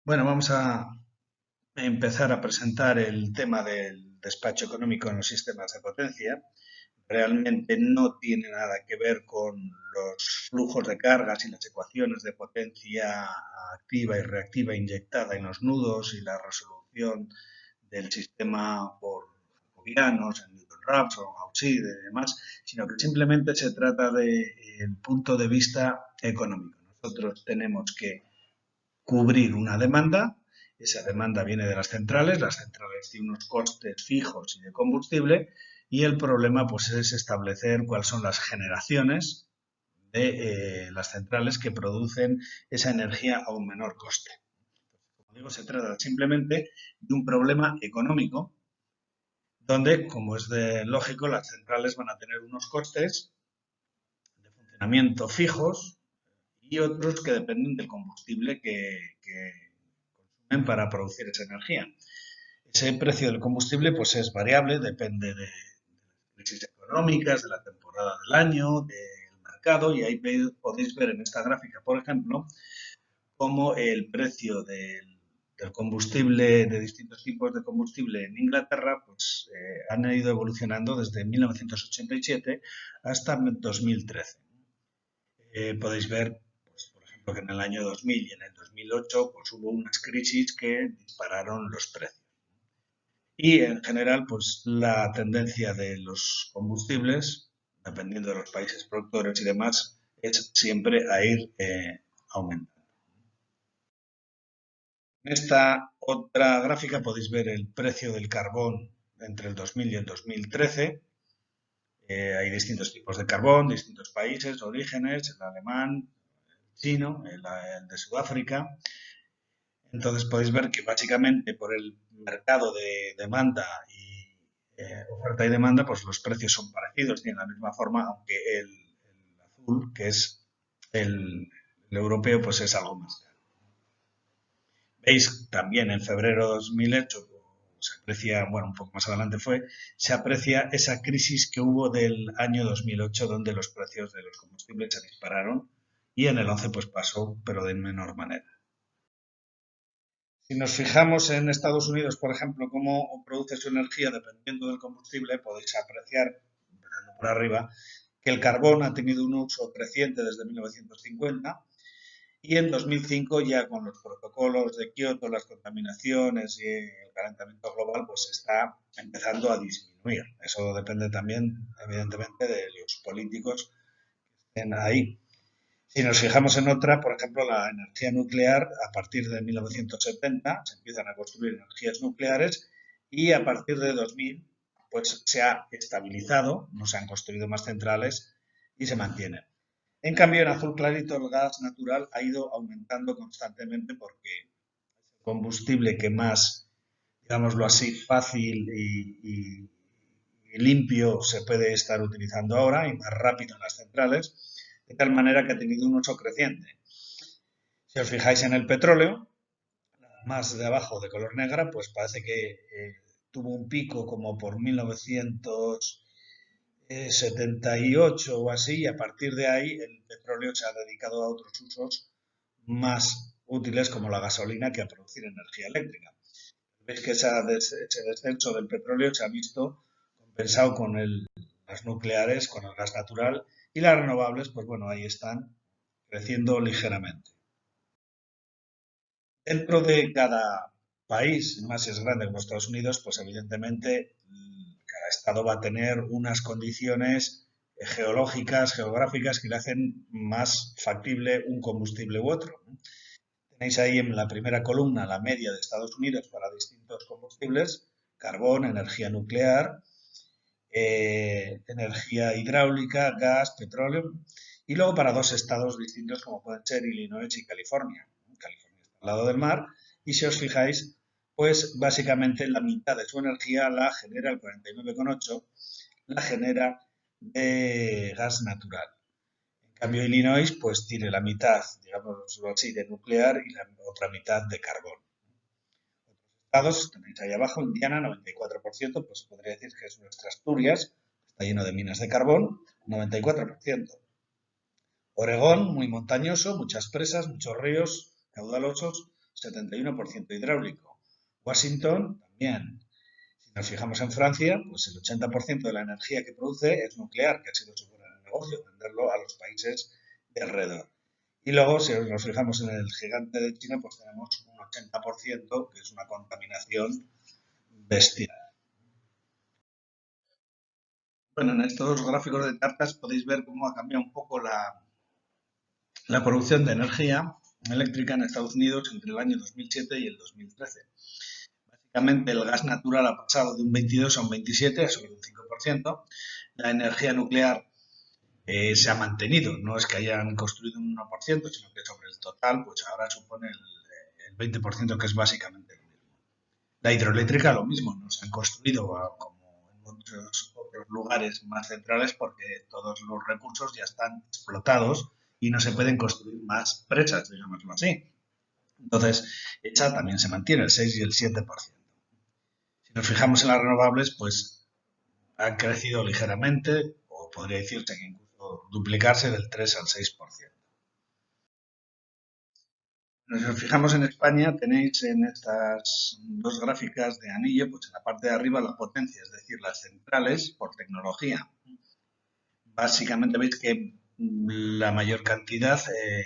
Bueno, vamos a empezar a presentar el tema del despacho económico en los sistemas de potencia. Realmente no tiene nada que ver con los flujos de cargas y las ecuaciones de potencia activa y reactiva inyectada en los nudos y la resolución del sistema por jacobianos, en Newton-Raphs o Cauchy y demás, sino que simplemente se trata del punto de vista económico. Nosotros tenemos que cubrir una demanda. Esa demanda viene de las centrales tienen unos costes fijos y de combustible, y el problema pues es establecer cuáles son las generaciones de las centrales que producen esa energía a un menor coste. Como digo, se trata simplemente de un problema económico donde, como es de lógico, las centrales van a tener unos costes de funcionamiento fijos y otros que dependen del combustible que consumen para producir esa energía. Ese precio del combustible pues es variable, depende de las crisis económicas, de la temporada del año, del mercado, y ahí podéis ver en esta gráfica, por ejemplo, cómo el precio del combustible, de distintos tipos de combustible en Inglaterra, pues han ido evolucionando desde 1987 hasta 2013. Podéis ver, pues, por ejemplo, que en el año 2000 y en el 2008 pues, hubo unas crisis que dispararon los precios. Y en general, pues la tendencia de los combustibles, dependiendo de los países productores y demás, es siempre a ir aumentando. En esta otra gráfica podéis ver el precio del carbón entre el 2000 y el 2013. Hay distintos tipos de carbón, distintos países, orígenes, el alemán, el chino, el de Sudáfrica. Entonces podéis ver que básicamente por el mercado de demanda y oferta y demanda, pues los precios son parecidos, tienen la misma forma, aunque el azul, que es el europeo, pues es algo más caro. Veis también en febrero de 2008, se aprecia, bueno, un poco más adelante se aprecia esa crisis que hubo del año 2008, donde los precios de los combustibles se dispararon, y en el 11 pues pasó, pero de menor manera. Si nos fijamos en Estados Unidos, por ejemplo, cómo produce su energía dependiendo del combustible, podéis apreciar, empezando por arriba, que el carbón ha tenido un uso creciente desde 1950, y en 2005 ya con los protocolos de Kioto, las contaminaciones y el calentamiento global, pues está empezando a disminuir. Eso depende también, evidentemente, de los políticos que estén ahí. Si nos fijamos en otra, por ejemplo, la energía nuclear, a partir de 1970 se empiezan a construir energías nucleares, y a partir de 2000 pues se ha estabilizado, no se han construido más centrales y se mantiene. En cambio, en azul clarito el gas natural ha ido aumentando constantemente porque es el combustible que más, digámoslo así, fácil y limpio se puede estar utilizando ahora y más rápido en las centrales, de tal manera que ha tenido un uso creciente. Si os fijáis en el petróleo, más de abajo de color negra, pues parece que tuvo un pico como por 1978 o así, y a partir de ahí el petróleo se ha dedicado a otros usos más útiles como la gasolina que a producir energía eléctrica. Veis que ese descenso del petróleo se ha visto compensado con las nucleares, con el gas natural, y las renovables, pues bueno, ahí están creciendo ligeramente. Dentro de cada país, más si es grande como Estados Unidos, pues evidentemente cada estado va a tener unas condiciones geológicas, geográficas, que le hacen más factible un combustible u otro. Tenéis ahí en la primera columna la media de Estados Unidos para distintos combustibles: carbón, energía nuclear, energía hidráulica, gas, petróleo, y luego para dos estados distintos como pueden ser Illinois y California. California está al lado del mar, y si os fijáis, pues básicamente la mitad de su energía la genera, el 49,8, la genera de gas natural. En cambio, Illinois pues tiene la mitad, digamos así, de nuclear y la otra mitad de carbón. Estados, tenéis ahí abajo, Indiana, 94%, pues podría decir que es nuestra Asturias, está lleno de minas de carbón, 94%. Oregón, muy montañoso, muchas presas, muchos ríos caudalosos, 71% hidráulico. Washington también. Si nos fijamos en Francia, pues el 80% de la energía que produce es nuclear, que ha sido su gran negocio, venderlo a los países de alrededor. Y luego, si nos fijamos en el gigante de China, pues tenemos un 80%, que es una contaminación bestial. Bueno, en estos gráficos de cartas podéis ver cómo ha cambiado un poco la producción de energía eléctrica en Estados Unidos entre el año 2007 y el 2013. Básicamente el gas natural ha pasado de un 22 a un 27, ha subido un 5%. La energía nuclear se ha mantenido, no es que hayan construido un 1%, sino que sobre el total, pues ahora supone el 20%, que es básicamente lo mismo. La hidroeléctrica lo mismo, no se han construido como en muchos otros lugares más centrales porque todos los recursos ya están explotados y no se pueden construir más presas, digámoslo así. Entonces, esa también se mantiene, el 6 y el 7%. Si nos fijamos en las renovables, pues han crecido ligeramente, o podría decirse que incluso duplicarse del 3 al 6%. Si nos fijamos en España, tenéis en estas dos gráficas de anillo, pues en la parte de arriba la potencia, es decir, las centrales por tecnología. Básicamente veis que la mayor cantidad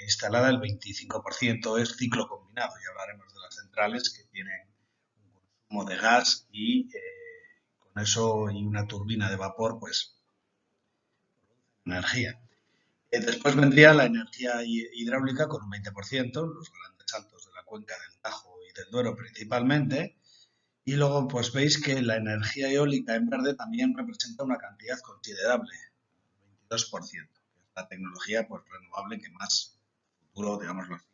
instalada, el 25%, es ciclo combinado. Y hablaremos de las centrales que tienen un consumo de gas y con eso y una turbina de vapor, pues energía. Después vendría la energía hidráulica con un 20%, los grandes saltos de la cuenca del Tajo y del Duero principalmente. Y luego pues veis que la energía eólica en verde también representa una cantidad considerable, el 22%, que es la tecnología pues, renovable que más futuro, digámoslo así,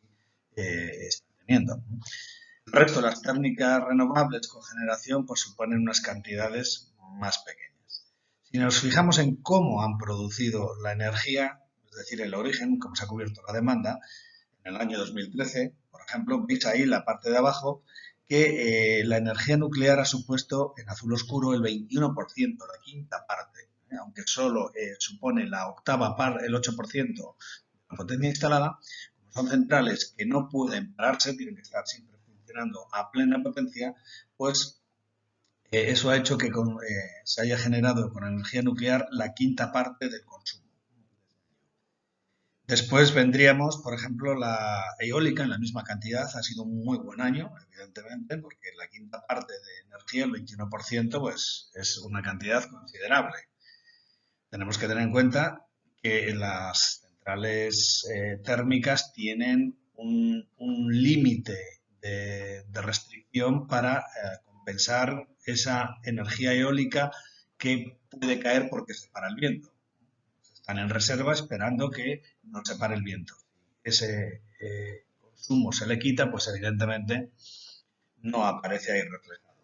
está teniendo. El resto de las técnicas renovables con generación pues suponen unas cantidades más pequeñas. Si nos fijamos en cómo han producido la energía, es decir, el origen, cómo se ha cubierto la demanda, en el año 2013, por ejemplo, veis ahí la parte de abajo que la energía nuclear ha supuesto en azul oscuro el 21%, la quinta parte, aunque solo supone la octava parte, el 8% de la potencia instalada. Como son centrales que no pueden pararse, tienen que estar siempre funcionando a plena potencia, pues eso ha hecho que se haya generado con energía nuclear la quinta parte del consumo. Después vendríamos, por ejemplo, la eólica en la misma cantidad. Ha sido un muy buen año, evidentemente, porque la quinta parte de energía, el 21%, pues es una cantidad considerable. Tenemos que tener en cuenta que las centrales térmicas tienen un límite de restricción para compensar esa energía eólica que puede caer porque se para el viento. Están en reserva esperando que no se pare el viento. Ese consumo se le quita, pues evidentemente no aparece ahí reflejado.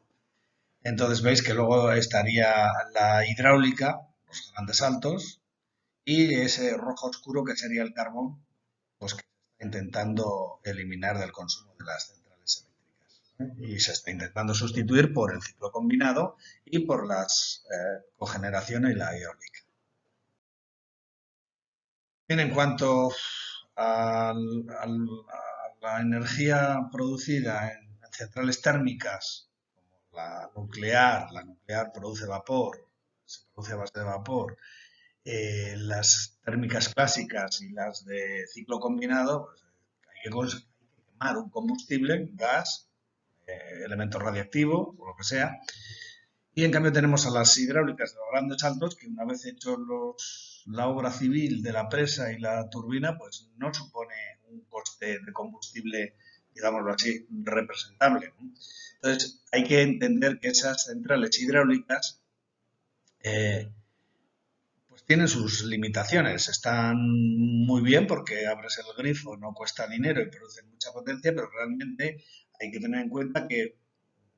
Entonces veis que luego estaría la hidráulica, los grandes saltos, y ese rojo oscuro que sería el carbón, pues que se está intentando eliminar del consumo de las centrales eléctricas. Y se está intentando sustituir por el ciclo combinado y por las cogeneración y la eólica. Bien, en cuanto a la energía producida en centrales térmicas, como la nuclear produce vapor, se produce a base de vapor, las térmicas clásicas y las de ciclo combinado, pues, hay que quemar un combustible, gas, elemento radiactivo o lo que sea, y en cambio tenemos a las hidráulicas de los grandes saltos que una vez hecho la obra civil de la presa y la turbina, pues no supone un coste de combustible, digámoslo así, representable, ¿no? Entonces hay que entender que esas centrales hidráulicas pues tienen sus limitaciones. Están muy bien porque abres el grifo, no cuesta dinero y producen mucha potencia, pero realmente hay que tener en cuenta que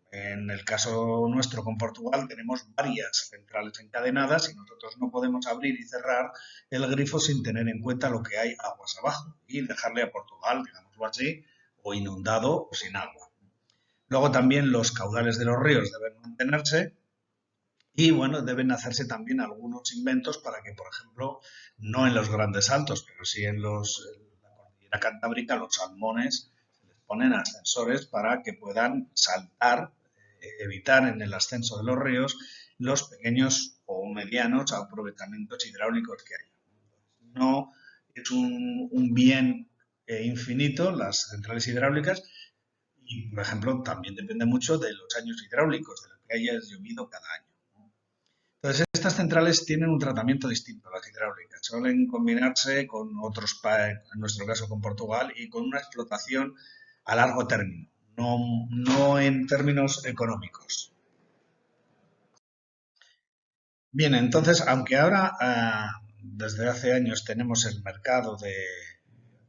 en el caso nuestro con Portugal tenemos varias centrales encadenadas y nosotros no podemos abrir y cerrar el grifo sin tener en cuenta lo que hay aguas abajo y dejarle a Portugal, digámoslo así, o inundado o sin agua. Luego también los caudales de los ríos deben mantenerse y bueno, deben hacerse también algunos inventos para que, por ejemplo, no en los grandes saltos, pero sí en la cordillera cantábrica, los salmones ponen ascensores para que puedan saltar, evitar en el ascenso de los ríos los pequeños o medianos aprovechamientos hidráulicos que hay. No es un bien infinito las centrales hidráulicas y, por ejemplo, también depende mucho de los años hidráulicos, de lo que haya llovido cada año. Entonces, estas centrales tienen un tratamiento distinto a las hidráulicas. Suelen combinarse con otros, en nuestro caso con Portugal, y con una explotación a largo término, no en términos económicos. Bien, entonces, aunque ahora desde hace años tenemos el mercado de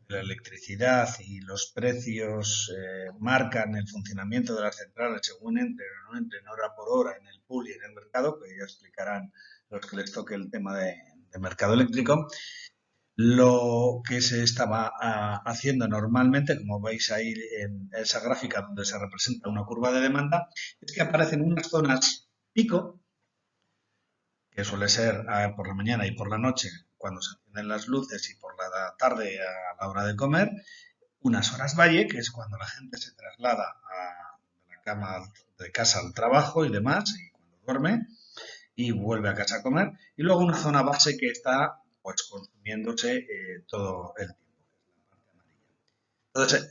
la electricidad y los precios marcan el funcionamiento de las centrales según entren o no entren hora por hora en el pool y en el mercado, que ya explicarán los que les toque el tema de mercado eléctrico. Lo que se estaba haciendo normalmente, como veis ahí en esa gráfica donde se representa una curva de demanda, es que aparecen unas zonas pico, que suele ser por la mañana y por la noche cuando se encienden las luces y por la tarde a la hora de comer, unas horas valle, que es cuando la gente se traslada de la cama de casa al trabajo y demás, y cuando duerme, y vuelve a casa a comer, y luego una zona base que está pues consumiéndose todo el tiempo. Entonces,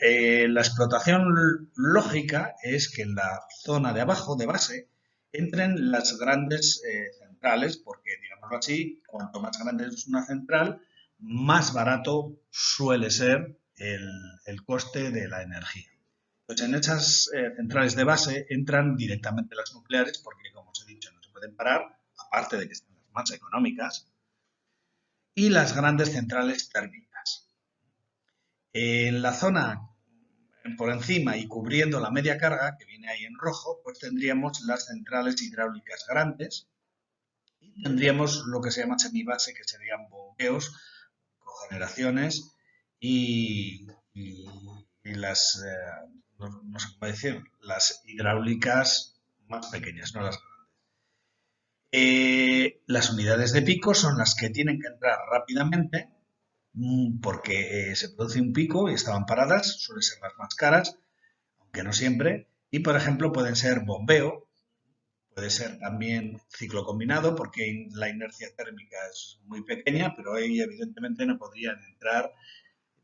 la explotación lógica es que en la zona de abajo, de base, entren las grandes centrales, porque, digámoslo así, cuanto más grande es una central, más barato suele ser el coste de la energía. Pues en esas centrales de base entran directamente las nucleares, porque, como os he dicho, no se pueden parar, aparte de que son las más económicas, y las grandes centrales térmicas. En la zona por encima y cubriendo la media carga, que viene ahí en rojo, pues tendríamos las centrales hidráulicas grandes y tendríamos lo que se llama semibase, que serían bombeos, cogeneraciones y las, no sé cómo decir, las hidráulicas más pequeñas, no las grandes. Las unidades de pico son las que tienen que entrar rápidamente porque se produce un pico y estaban paradas, suelen ser las más caras, aunque no siempre, y por ejemplo pueden ser bombeo, puede ser también ciclo combinado, porque la inercia térmica es muy pequeña, pero ahí evidentemente no podrían entrar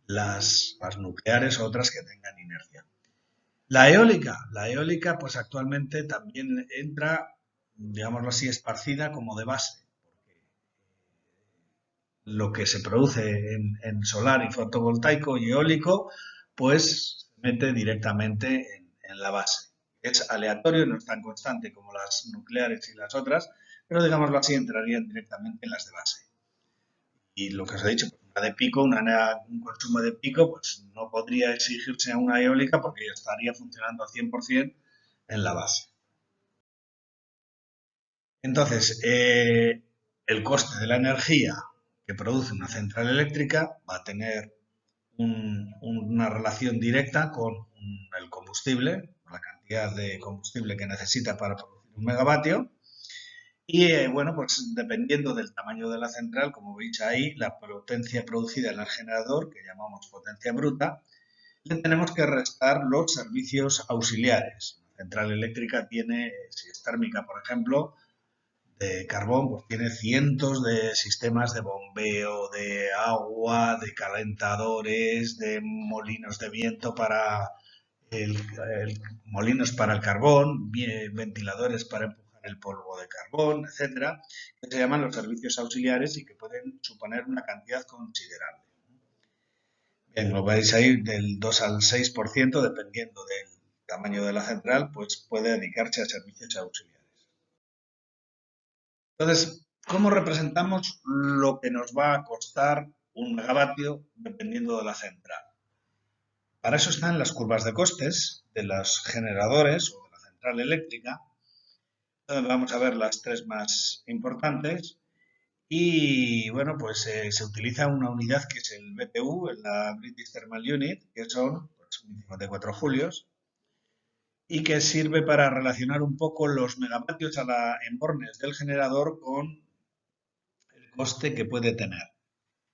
las nucleares o otras que tengan inercia. La eólica pues actualmente también entra, digámoslo así, esparcida como de base, porque lo que se produce en solar y fotovoltaico y eólico, pues se mete directamente en la base. Es aleatorio, no es tan constante como las nucleares y las otras, pero digámoslo así, entrarían directamente en las de base. Y lo que os he dicho, pues una de pico, un consumo de pico, pues no podría exigirse a una eólica porque ya estaría funcionando al 100% en la base. Entonces, el coste de la energía que produce una central eléctrica va a tener una relación directa con el combustible, la cantidad de combustible que necesita para producir un megavatio. Y bueno, pues dependiendo del tamaño de la central, como veis ahí, la potencia producida en el generador, que llamamos potencia bruta, le tenemos que restar los servicios auxiliares. La central eléctrica tiene, si es térmica, por ejemplo, de carbón, pues tiene cientos de sistemas de bombeo, de agua, de calentadores, de molinos de viento para el, molinos para el carbón, ventiladores para empujar el polvo de carbón, etcétera, que se llaman los servicios auxiliares y que pueden suponer una cantidad considerable. Bien, lo veis ahí del 2 al 6%, dependiendo del tamaño de la central, pues puede dedicarse a servicios auxiliares. Entonces, ¿cómo representamos lo que nos va a costar un megavatio dependiendo de la central? Para eso están las curvas de costes de los generadores o de la central eléctrica. Vamos a ver las tres más importantes. Y bueno, pues se utiliza una unidad que es el BTU, la British Thermal Unit, que son pues, 54 julios, y que sirve para relacionar un poco los megavatios en bornes del generador con el coste que puede tener.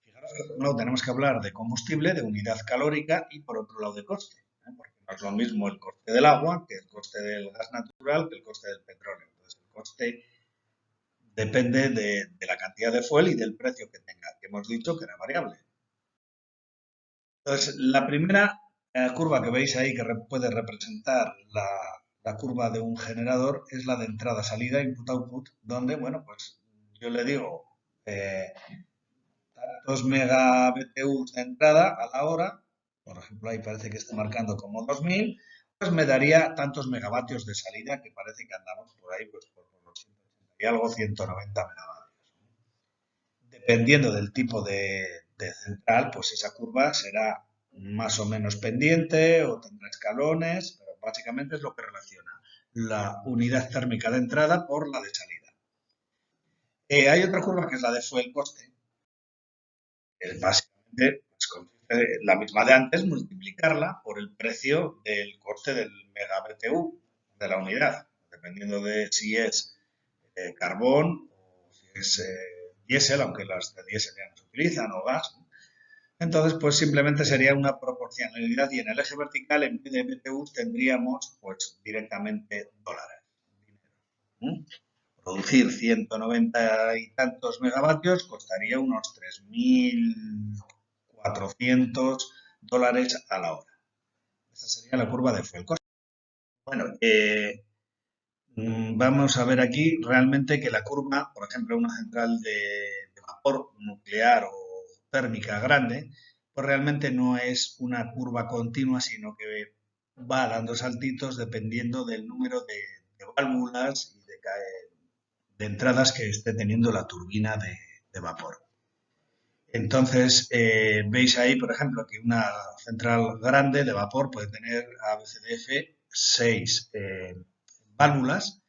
Fijaros que por un lado tenemos que hablar de combustible, de unidad calórica y por otro lado de coste. porque no es lo mismo el coste del agua que el coste del gas natural que el coste del petróleo. Entonces, el coste depende de la cantidad de fuel y del precio que tenga, que hemos dicho que era variable. Entonces, la primera curva que veis ahí que puede representar la curva de un generador es la de entrada-salida, input-output, donde, bueno, pues yo le digo tantos megabtus de entrada a la hora, por ejemplo, ahí parece que está marcando como 2000, pues me daría tantos megavatios de salida, que parece que andamos por ahí, pues por los 180 y algo, 190 megavatios. Dependiendo del tipo de central, pues esa curva será más o menos pendiente o tendrá escalones, pero básicamente es lo que relaciona la unidad térmica de entrada por la de salida. Hay otra curva que es la de fuel coste, que básicamente pues, consiste la misma de antes, multiplicarla por el precio del coste del megabtu de la unidad, dependiendo de si es carbón o si es diésel, aunque las de diésel ya no se utilizan, o gas. Entonces, pues simplemente sería una proporcionalidad y en el eje vertical, en vez de BTUs, tendríamos pues directamente dólares. ¿Mm? Producir 190 y tantos megavatios costaría unos 3.400 dólares a la hora. Esa sería la curva de fuel cost. Bueno, vamos a ver aquí realmente que la curva, por ejemplo, una central de vapor nuclear o térmica grande, pues realmente no es una curva continua, sino que va dando saltitos dependiendo del número de válvulas y de entradas que esté teniendo la turbina de vapor. Entonces, veis ahí, por ejemplo, que una central grande de vapor puede tener ABCDF 6 válvulas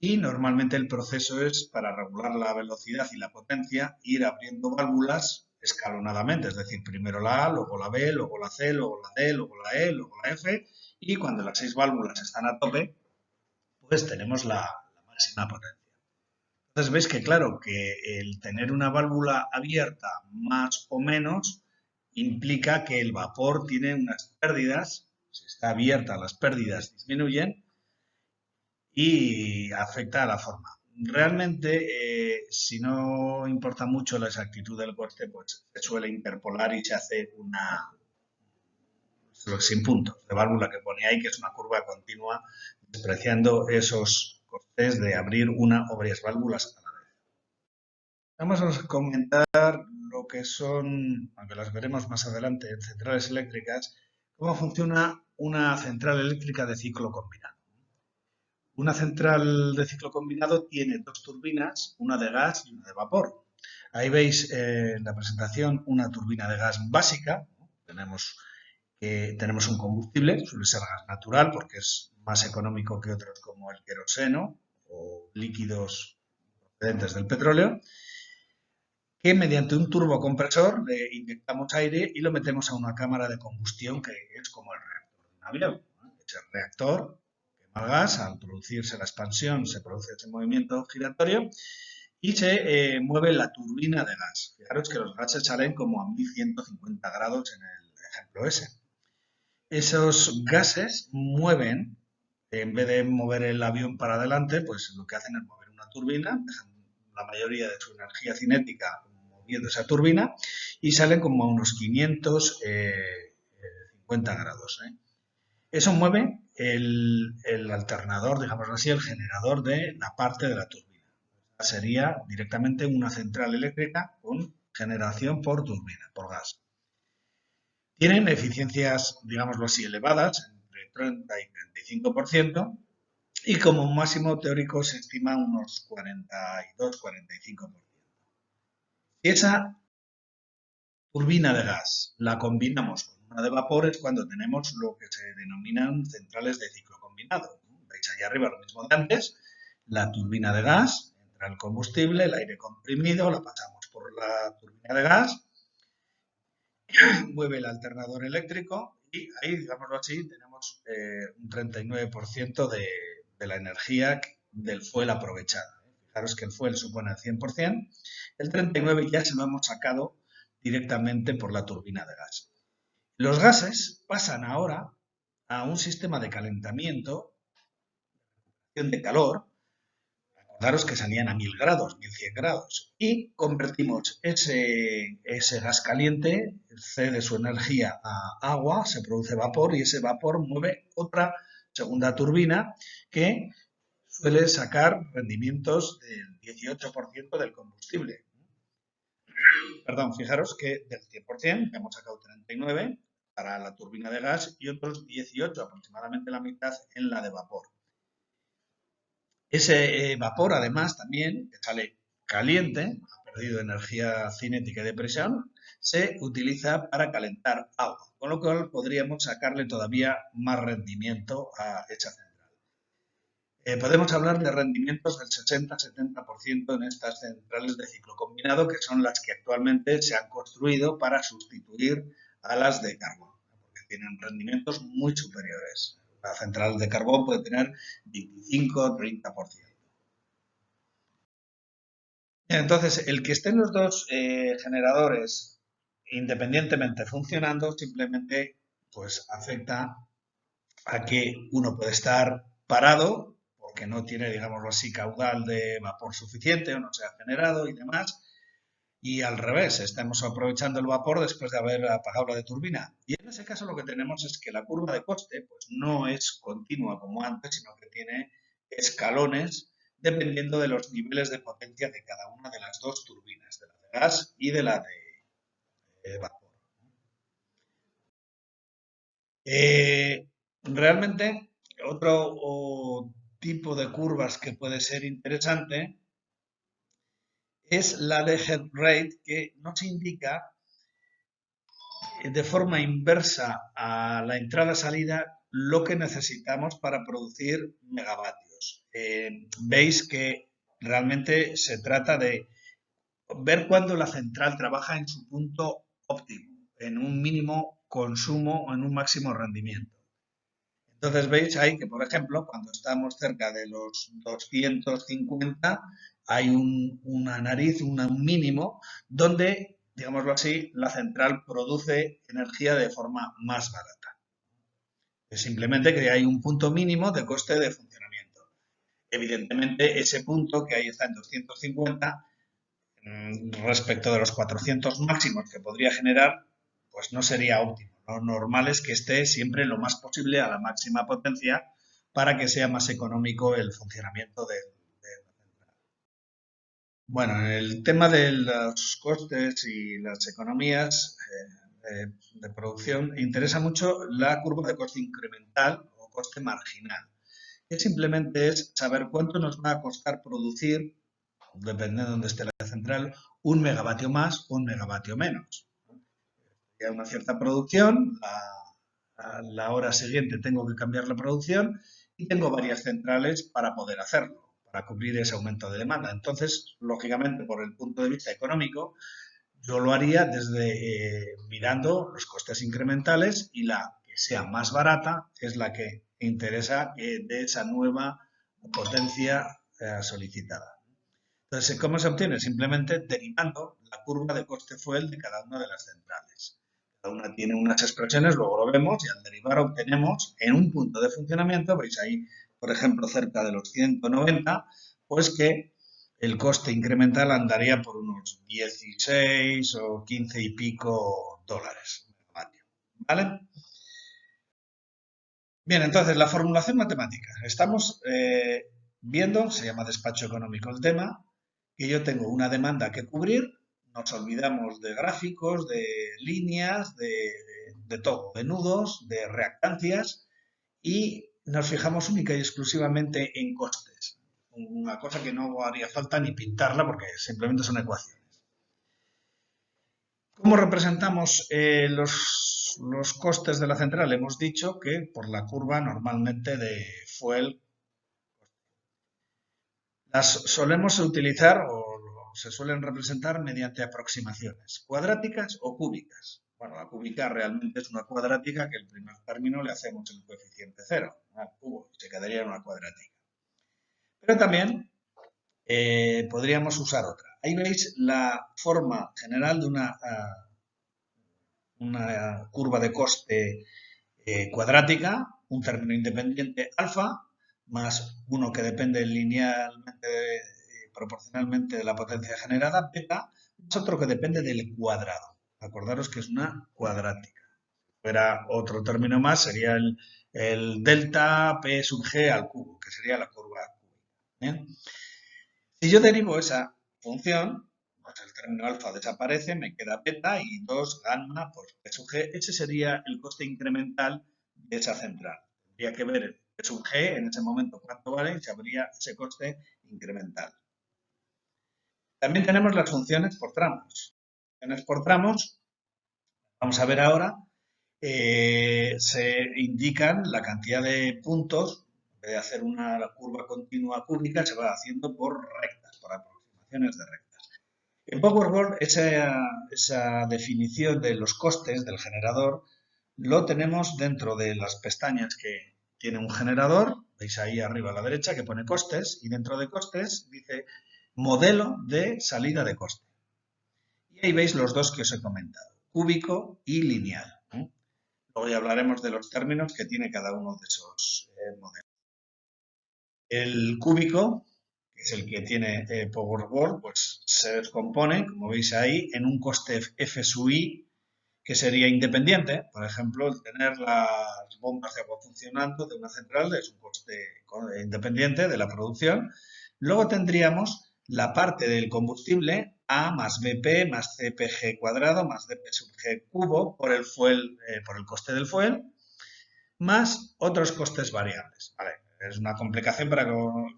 y normalmente el proceso es, para regular la velocidad y la potencia, ir abriendo válvulas escalonadamente, es decir, primero la A, luego la B, luego la C, luego la D, luego la E, luego la F, y cuando las 6 válvulas están a tope, pues tenemos la máxima potencia. Entonces veis que claro, que el tener una válvula abierta más o menos implica que el vapor tiene unas pérdidas, si está abierta las pérdidas disminuyen y afecta a la forma. Realmente, si no importa mucho la exactitud del coste, pues se suele interpolar y se hace sin puntos de válvula que pone ahí, que es una curva continua, despreciando esos costes de abrir una o varias válvulas a la vez. Vamos a comentar lo que son, aunque las veremos más adelante, en centrales eléctricas, cómo funciona una central eléctrica de ciclo combinado. Una central de ciclo combinado tiene dos turbinas, una de gas y una de vapor. Ahí veis en la presentación una turbina de gas básica. Tenemos un combustible, suele ser gas natural porque es más económico que otros como el queroseno o líquidos procedentes del petróleo, que mediante un turbocompresor le inyectamos aire y lo metemos a una cámara de combustión que es como el reactor de un avión. Ese reactor quema el gas, al producirse la expansión se produce ese movimiento giratorio y se mueve la turbina de gas. Fijaros que los gases salen como a 1150 grados en el ejemplo ese. Esos gases mueven, en vez de mover el avión para adelante, pues lo que hacen es mover una turbina, dejan la mayoría de su energía cinética moviendo esa turbina y salen como a unos 550 grados. Eso mueve el alternador, digamos así, el generador de la parte de la turbina. Sería directamente una central eléctrica con generación por turbina, por gas. Tienen eficiencias, digámoslo así, elevadas, entre 30 y 35%, y como máximo teórico se estima unos 42-45%. Si esa turbina de gas la combinamos con una de vapor es cuando tenemos lo que se denominan centrales de ciclo combinado. Veis ahí arriba lo mismo de antes, la turbina de gas, entra el combustible, el aire comprimido, la pasamos por la turbina de gas, mueve el alternador eléctrico y ahí, digámoslo así, tenemos un 39% de la energía del fuel aprovechada. Fijaros que el fuel supone el 100%, el 39% ya se lo hemos sacado directamente por la turbina de gas. Los gases pasan ahora a un sistema de calentamiento, de calor. Acordaros que salían a 1000 grados, 1100 grados, y convertimos ese gas caliente, cede su energía a agua, se produce vapor y ese vapor mueve otra segunda turbina que suele sacar rendimientos del 18% del combustible. Perdón, fijaros que del 100% hemos sacado 39 para la turbina de gas y otros 18, aproximadamente la mitad, en la de vapor. Ese vapor, además, también, que sale caliente, ha perdido energía cinética y de presión, se utiliza para calentar agua, con lo cual podríamos sacarle todavía más rendimiento a esa central. Podemos hablar de rendimientos del 60-70% en estas centrales de ciclo combinado, que son las que actualmente se han construido para sustituir a las de carbón, porque tienen rendimientos muy superiores. La central de carbón puede tener 25-30%. Entonces, el que estén los dos generadores independientemente funcionando simplemente pues afecta a que uno puede estar parado porque no tiene, digámoslo así, caudal de vapor suficiente o no se ha generado y demás. Y al revés, estamos aprovechando el vapor después de haber apagado la de turbina. Y en ese caso lo que tenemos es que la curva de coste pues, no es continua como antes, sino que tiene escalones dependiendo de los niveles de potencia de cada una de las dos turbinas, de la de gas y de la de vapor. Realmente, otro tipo de curvas que puede ser interesante es la de head rate, que nos indica de forma inversa a la entrada-salida lo que necesitamos para producir megavatios. Veis que realmente se trata de ver cuándo la central trabaja en su punto óptimo, en un mínimo consumo o en un máximo rendimiento. Entonces veis ahí que, por ejemplo, cuando estamos cerca de los 250, hay una nariz, un mínimo, donde, digámoslo así, la central produce energía de forma más barata. Es simplemente que hay un punto mínimo de coste de funcionamiento. Evidentemente, ese punto que ahí está en 250, respecto de los 400 máximos que podría generar, pues no sería óptimo. Lo normal es que esté siempre lo más posible a la máxima potencia para que sea más económico el funcionamiento de la central. Bueno, en el tema de los costes y las economías de producción, interesa mucho la curva de coste incremental o coste marginal, que simplemente es saber cuánto nos va a costar producir, dependiendo de dónde esté la central, un megavatio más o un megavatio menos. Hay una cierta producción, a la hora siguiente tengo que cambiar la producción y tengo varias centrales para poder hacerlo, para cubrir ese aumento de demanda. Entonces, lógicamente, por el punto de vista económico, yo lo haría desde mirando los costes incrementales y la que sea más barata es la que interesa de esa nueva potencia solicitada. Entonces, ¿cómo se obtiene? Simplemente derivando la curva de coste fuel de cada una de las centrales. Cada una tiene unas expresiones, luego lo vemos, y al derivar obtenemos en un punto de funcionamiento, veis ahí, por ejemplo, cerca de los 190, pues que el coste incremental andaría por unos 16 o 15 y pico dólares. ¿Vale? Bien, entonces, la formulación matemática. Estamos viendo, se llama despacho económico el tema, que yo tengo una demanda que cubrir, nos olvidamos de gráficos, de líneas, de todo, de nudos, de reactancias y nos fijamos única y exclusivamente en costes. Una cosa que no haría falta ni pintarla porque simplemente son ecuaciones. ¿Cómo representamos los costes de la central? Hemos dicho que por la curva normalmente de fuel. Las solemos utilizar o se suelen representar mediante aproximaciones cuadráticas o cúbicas. Bueno, la cúbica realmente es una cuadrática que el primer término le hacemos el coeficiente cero, al cubo, y se quedaría en una cuadrática. Pero también podríamos usar otra. Ahí veis la forma general de una curva de coste cuadrática, un término independiente alfa, más uno que depende linealmente, proporcionalmente de la potencia generada, beta, más otro que depende del cuadrado. Acordaros que es una cuadrática. Si fuera otro término más, sería el delta P sub G al cubo, que sería la curva cúbica. ¿Bien? Si yo derivo esa función, pues el término alfa desaparece, me queda beta y 2 gamma por P sub G. Ese sería el coste incremental de esa central. Tendría que ver el P sub G en ese momento cuánto vale y sabría ese coste incremental. También tenemos las funciones por tramos. Funciones por tramos, vamos a ver ahora, se indican la cantidad de puntos. En vez de hacer una curva continua cúbica, se va haciendo por rectas, por aproximaciones de rectas. En PowerWord, esa definición de los costes del generador lo tenemos dentro de las pestañas que tiene un generador. Veis ahí arriba a la derecha que pone costes y dentro de costes dice modelo de salida de coste. Y ahí veis los dos que os he comentado, cúbico y lineal. Luego ya hablaremos de los términos que tiene cada uno de esos modelos. El cúbico, que es el que tiene PowerWord, pues se descompone, como veis ahí, en un coste F sub I, que sería independiente. Por ejemplo, el tener las bombas de agua funcionando de una central es un coste independiente de la producción. Luego tendríamos la parte del combustible A más BP más CPG cuadrado más DP sub G cubo por el fuel, por el coste del fuel, más otros costes variables. Vale, es una complicación para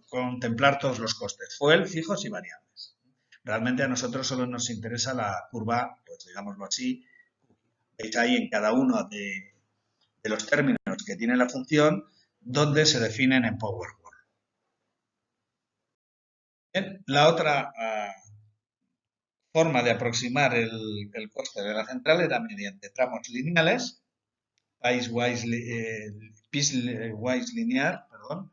contemplar todos los costes, fuel, fijos y variables. Realmente a nosotros solo nos interesa la curva, pues digámoslo así. Veis ahí en cada uno de los términos que tiene la función donde se definen en PowerWord. Bien, la otra forma de aproximar el coste de la central era mediante tramos lineales, piecewise linear, perdón,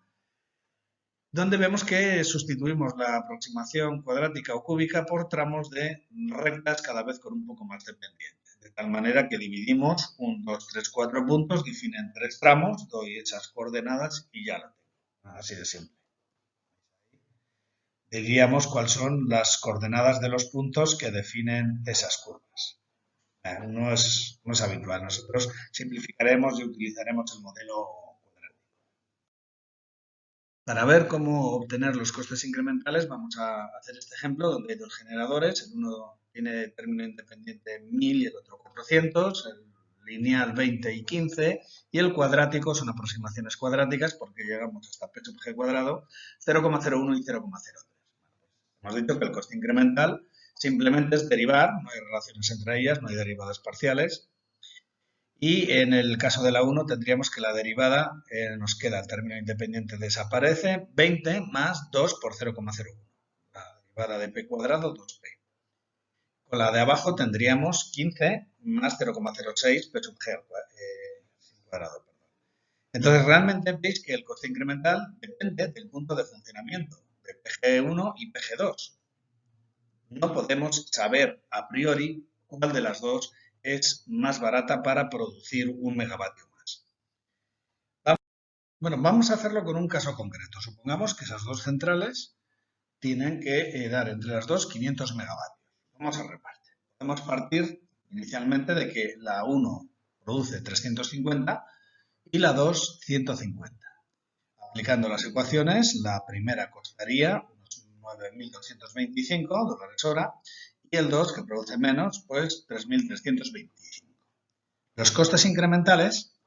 donde vemos que sustituimos la aproximación cuadrática o cúbica por tramos de rectas cada vez con un poco más de pendiente. De tal manera que dividimos 1, 2, 3, 4 puntos, definen 3 tramos, doy esas coordenadas y ya lo tengo. Así de simple. Diríamos cuáles son las coordenadas de los puntos que definen esas curvas. No es habitual. Nosotros simplificaremos y utilizaremos el modelo cuadrático. Para ver cómo obtener los costes incrementales, vamos a hacer este ejemplo donde hay dos generadores. El uno tiene término independiente 1000 y el otro 400, el lineal 20 y 15, y el cuadrático son aproximaciones cuadráticas porque llegamos hasta P sub G cuadrado, 0,01 y 0,03. Hemos dicho que el coste incremental simplemente es derivar, no hay relaciones entre ellas, no hay derivadas parciales. Y en el caso de la 1 tendríamos que la derivada, nos queda el término independiente desaparece, 20 más 2 por 0,01. La derivada de p cuadrado, 2p. Con la de abajo tendríamos 15 más 0,06 p sub g cuadrado. Entonces realmente veis que el coste incremental depende del punto de funcionamiento de PG1 y PG2. No podemos saber a priori cuál de las dos es más barata para producir un megavatio más. Bueno, vamos a hacerlo con un caso concreto. Supongamos que esas dos centrales tienen que dar entre las dos 500 megavatios. Vamos a repartir. Podemos partir inicialmente de que la 1 produce 350 y la 2 150. Aplicando las ecuaciones, la primera costaría unos 9.225 dólares hora y el 2, que produce menos, pues 3.325. Los costes incrementales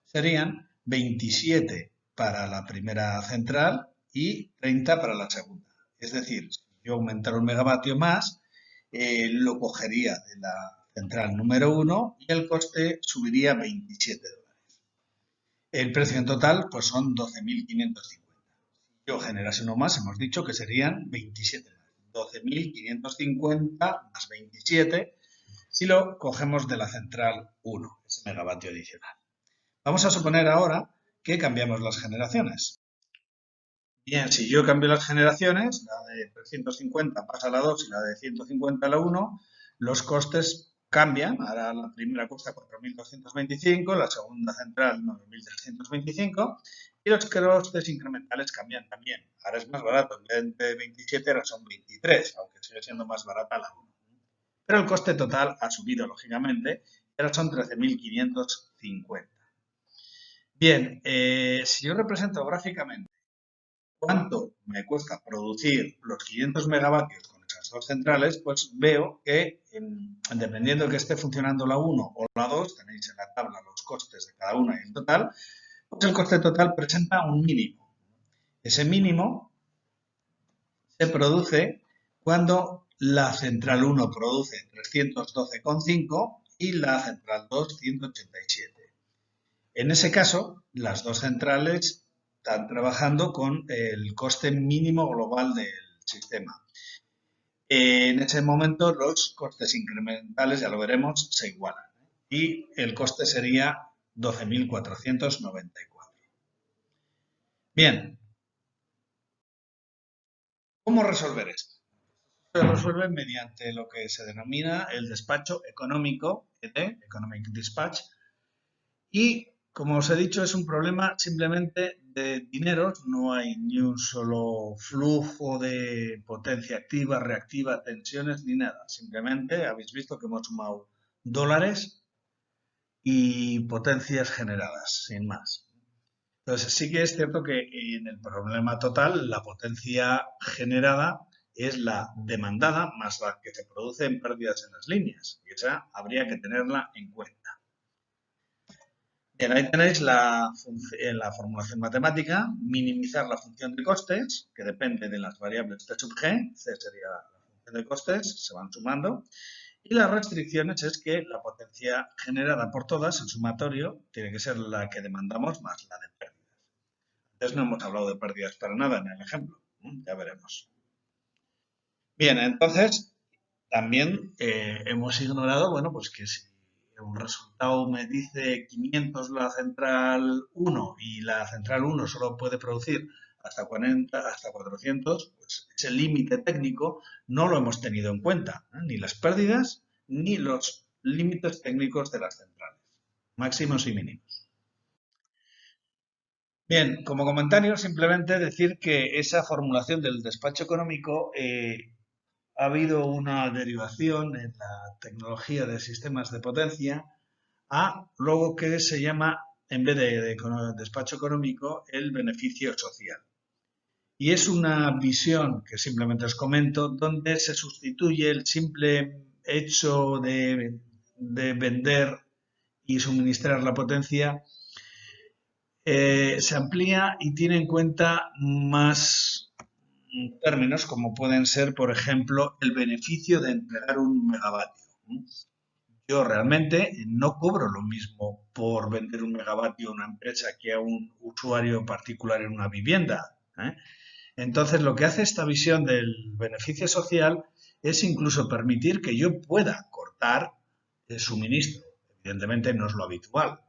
serían 27 para la primera central y 30 para la segunda. Es decir, si yo aumentara un megavatio más, lo cogería de la central número 1 y el coste subiría 27 dólares. El precio en total pues son 12.550. Si yo generase uno más, hemos dicho que serían 27 más. 12.550 más 27 si lo cogemos de la central 1, ese megavatio adicional. Vamos a suponer ahora que cambiamos las generaciones. Bien, si yo cambio las generaciones, la de 350 pasa a la 2 y la de 150 a la 1, los costes cambian. Ahora la primera cuesta 4.225, la segunda central 9.325 y los costes incrementales cambian también. Ahora es más barato, en vez de 27 ahora son 23, aunque sigue siendo más barata la 1. Pero el coste total ha subido, lógicamente, y ahora son 13.550. Bien, si yo represento gráficamente cuánto me cuesta producir los 500 megavatios con esas dos centrales, pues veo que dependiendo de que esté funcionando la 1 o la 2, tenéis en la tabla los costes de cada una y el total, pues el coste total presenta un mínimo. Ese mínimo se produce cuando la central 1 produce 312,5 y la central 2 187. En ese caso, las dos centrales están trabajando con el coste mínimo global del sistema. En ese momento los costes incrementales, ya lo veremos, se igualan. Y el coste sería 12.494. Bien, ¿cómo resolver esto? Se resuelve mediante lo que se denomina el despacho económico, Economic Dispatch, y como os he dicho es un problema simplemente de dineros, no hay ni un solo flujo de potencia activa, reactiva, tensiones ni nada, simplemente habéis visto que hemos sumado dólares y potencias generadas, sin más. Entonces sí que es cierto que en el problema total la potencia generada es la demandada más la que se produce en pérdidas en las líneas. Y esa habría que tenerla en cuenta. Bien, ahí tenéis la formulación matemática, minimizar la función de costes, que depende de las variables T sub G, C sería la función de costes, se van sumando, y las restricciones es que la potencia generada por todas, el sumatorio, tiene que ser la que demandamos más la de pérdidas. Antes no hemos hablado de pérdidas para nada en el ejemplo, ya veremos. Bien, entonces también hemos ignorado, bueno, pues que si un resultado me dice 500 la central 1 y la central 1 solo puede producir hasta 40, hasta 400, pues ese límite técnico no lo hemos tenido en cuenta, ni las pérdidas ni los límites técnicos de las centrales, máximos y mínimos. Bien, como comentario, simplemente decir que esa formulación del despacho económico ha habido una derivación en la tecnología de sistemas de potencia a luego que se llama, en vez de despacho económico, el beneficio social. Y es una visión que simplemente os comento, donde se sustituye el simple hecho de vender y suministrar la potencia, se amplía y tiene en cuenta más términos como pueden ser, por ejemplo, el beneficio de entregar un megavatio. Yo realmente no cobro lo mismo por vender un megavatio a una empresa que a un usuario particular en una vivienda. Entonces, lo que hace esta visión del beneficio social es incluso permitir que yo pueda cortar el suministro. Evidentemente no es lo habitual.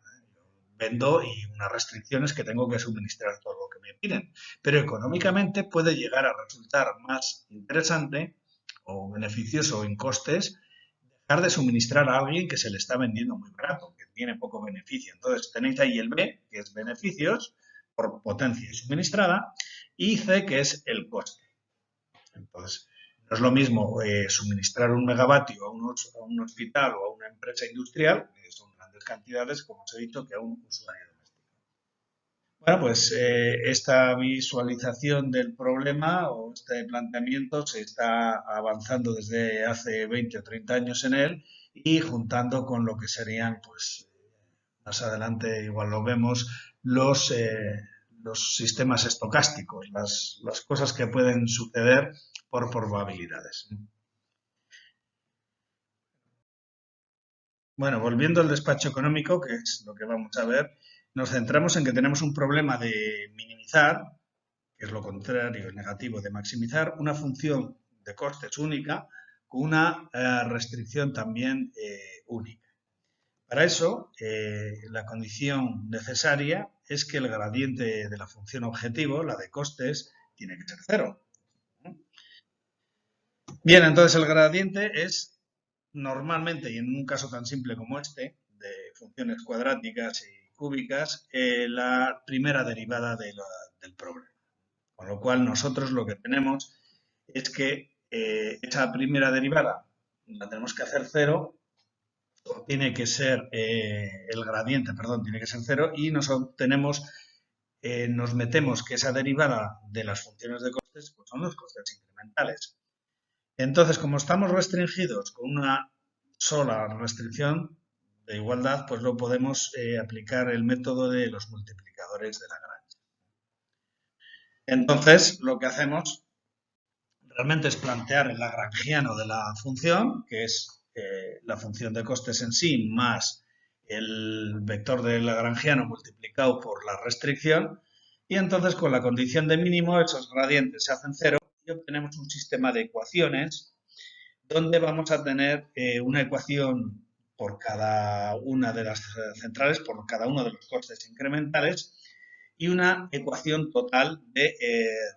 Vendo y unas restricciones que tengo que suministrar todo lo que me piden. Pero económicamente puede llegar a resultar más interesante o beneficioso en costes dejar de suministrar a alguien que se le está vendiendo muy barato, que tiene poco beneficio. Entonces tenéis ahí el B, que es beneficios por potencia suministrada, y C, que es el coste. Entonces, no es lo mismo suministrar un megavatio a un hospital o a una empresa industrial, que son grandes cantidades, como os he dicho, que a un usuario doméstico. Bueno, pues esta visualización del problema o este planteamiento se está avanzando desde hace 20 o 30 años en él y juntando con lo que serían, pues más adelante igual lo vemos, los sistemas estocásticos, las cosas que pueden suceder por probabilidades. Bueno, volviendo al despacho económico, que es lo que vamos a ver, nos centramos en que tenemos un problema de minimizar, que es lo contrario, el negativo de maximizar, una función de costes única con una restricción también única. Para eso, la condición necesaria es que el gradiente de la función objetivo, la de costes, tiene que ser cero. Bien, entonces el gradiente es normalmente, y en un caso tan simple como este, de funciones cuadráticas y cúbicas, la primera derivada del problema. Con lo cual, nosotros lo que tenemos es que esa primera derivada la tenemos que hacer cero, tiene que ser el gradiente, perdón, tiene que ser cero, y nos obtenemos, nos metemos que esa derivada de las funciones de costes pues son los costes incrementales. Entonces, como estamos restringidos con una sola restricción de igualdad, pues lo podemos aplicar el método de los multiplicadores de Lagrange. Entonces, lo que hacemos realmente es plantear el lagrangiano de la función, que es la función de costes en sí, más el vector del lagrangiano multiplicado por la restricción, y entonces con la condición de mínimo esos gradientes se hacen cero y obtenemos un sistema de ecuaciones donde vamos a tener una ecuación por cada una de las centrales, por cada uno de los costes incrementales, y una ecuación total de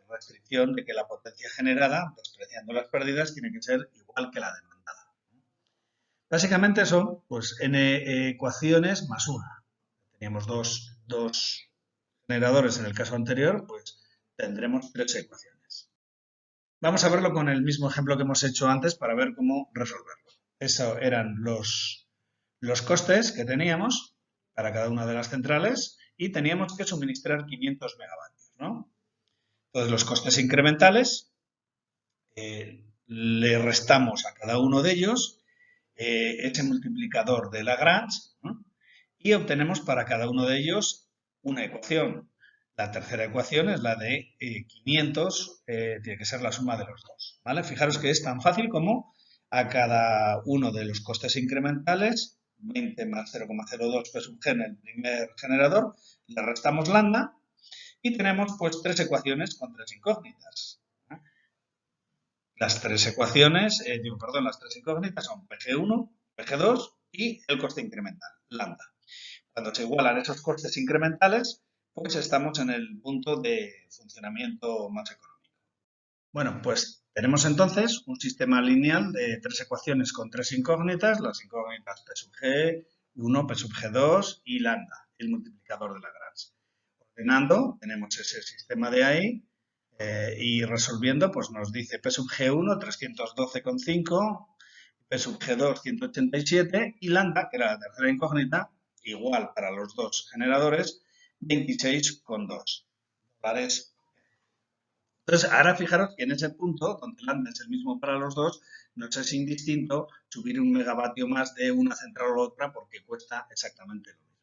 restricción de que la potencia generada, despreciando las pérdidas, tiene que ser igual que la demandada. Básicamente son pues n ecuaciones más una. Teníamos dos generadores en el caso anterior, pues tendremos 3 ecuaciones. Vamos a verlo con el mismo ejemplo que hemos hecho antes para ver cómo resolverlo. Eso eran los costes que teníamos para cada una de las centrales y teníamos que suministrar 500 megavatios, ¿no? Entonces, los costes incrementales le restamos a cada uno de ellos ese multiplicador de Lagrange, ¿no? Y obtenemos para cada uno de ellos una ecuación. La tercera ecuación es la de 500, tiene que ser la suma de los dos, ¿vale? Fijaros que es tan fácil como a cada uno de los costes incrementales, 20 más 0,02 P sub g en el primer generador, le restamos lambda y tenemos pues 3 ecuaciones con 3 incógnitas. Las 3 ecuaciones, las 3 incógnitas son PG1, PG2 y el coste incremental, lambda. Cuando se igualan esos costes incrementales, pues estamos en el punto de funcionamiento más económico. Bueno, pues tenemos entonces un sistema lineal de 3 ecuaciones con 3 incógnitas, las incógnitas P sub G, 1, P sub G2 y lambda, el multiplicador de Lagrange. Ordenando, tenemos ese sistema de ahí y resolviendo, pues nos dice P sub G1 312,5, P sub G2 187 y lambda, que era la tercera incógnita, igual para los dos generadores, 26,2 dólares. Entonces, ahora fijaros que en ese punto, donde lambda es el mismo para los dos, nos es indistinto subir un megavatio más de una central a la otra porque cuesta exactamente lo mismo.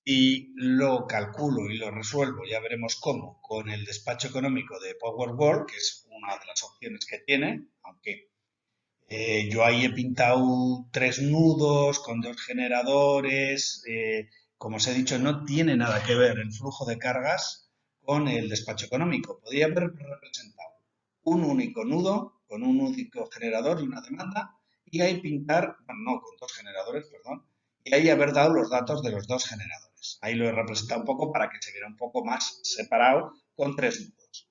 Y lo calculo y lo resuelvo, ya veremos cómo, con el despacho económico de Powerwall, que es una de las opciones que tiene, aunque yo ahí he pintado 3 nudos con 2 generadores. Como os he dicho, no tiene nada que ver el flujo de cargas con el despacho económico. Podría haber representado un único nudo con un único generador y una demanda y ahí pintar, bueno, no, con 2 generadores, perdón, y ahí haber dado los datos de los 2 generadores. Ahí lo he representado un poco para que se viera un poco más separado con 3 nudos.